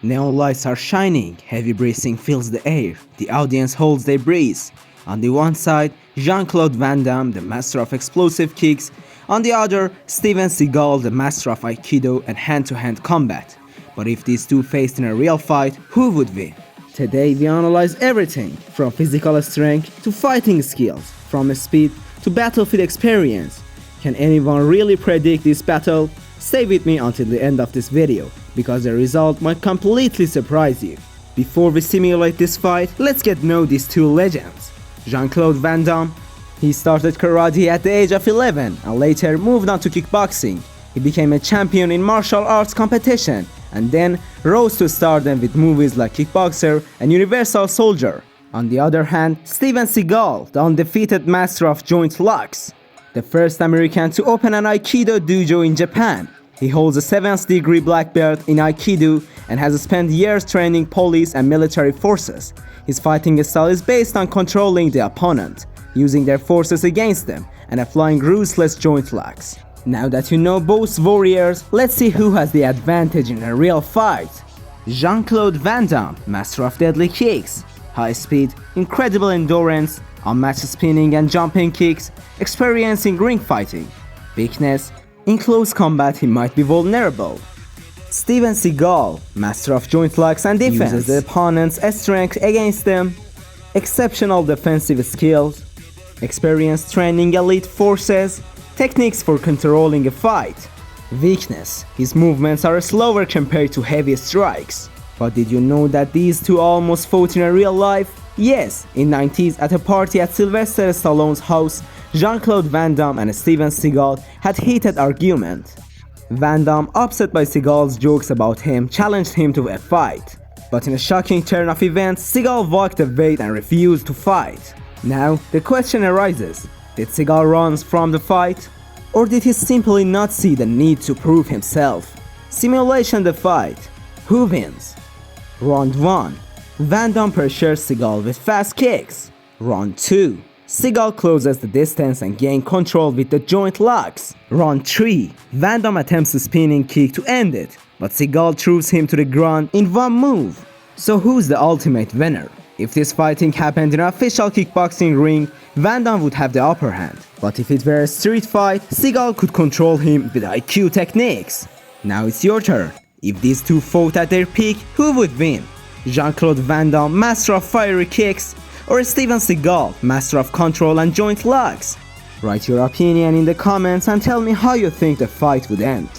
Neon lights are shining, heavy breathing fills the air, the audience holds their breath. On the one side, Jean-Claude Van Damme, the master of explosive kicks. On the other, Steven Seagal, the master of Aikido and hand-to-hand combat. But if these two faced in a real fight, who would win? Today we analyze everything, from physical strength to fighting skills, from speed to battlefield experience. Can anyone really predict this battle? Stay with me until the end of this video, because the result might completely surprise you. Before we simulate this fight, let's get to know these two legends. Jean-Claude Van Damme. He started karate at the age of 11 and later moved on to kickboxing. He became a champion in martial arts competition and then rose to stardom with movies like Kickboxer and Universal Soldier. On the other hand, Steven Seagal, the undefeated master of joint locks, the first American to open an Aikido dojo in Japan. He holds a 7th degree black belt in Aikido and has spent years training police and military forces. His fighting style is based on controlling the opponent, using their forces against them, and applying ruthless joint locks. Now that you know both warriors, let's see who has the advantage in a real fight. Jean-Claude Van Damme, master of deadly kicks. High speed, incredible endurance, unmatched spinning and jumping kicks, experience in ring fighting. Weakness: in close combat he might be vulnerable. Steven Seagal, master of joint locks and defense, uses the opponent's strength against them. Exceptional defensive skills, experience training elite forces, techniques for controlling a fight. Weakness: his movements are slower compared to heavy strikes. But did you know that these two almost fought in real life? Yes, in 90s at a party at Sylvester Stallone's house, Jean-Claude Van Damme and Steven Seagal had heated argument. Van Damme, upset by Seagal's jokes about him, challenged him to a fight. But in a shocking turn of events, Seagal walked away and refused to fight. Now, the question arises, did Seagal run from the fight? Or did he simply not see the need to prove himself? Simulation the fight. Who wins? Round 1. Van Damme pressures Seagal with fast kicks. Round 2. Seagal closes the distance and gains control with the joint locks. Round 3. Van Damme attempts a spinning kick to end it, but Seagal throws him to the ground in one move. So who's the ultimate winner? If this fighting happened in an official kickboxing ring, Van Damme would have the upper hand. But if it were a street fight, Seagal could control him with IQ techniques. Now it's your turn. If these two fought at their peak, who would win? Jean-Claude Van Damme, master of fiery kicks, or Steven Seagal, master of control and joint locks? Write your opinion in the comments and tell me how you think the fight would end.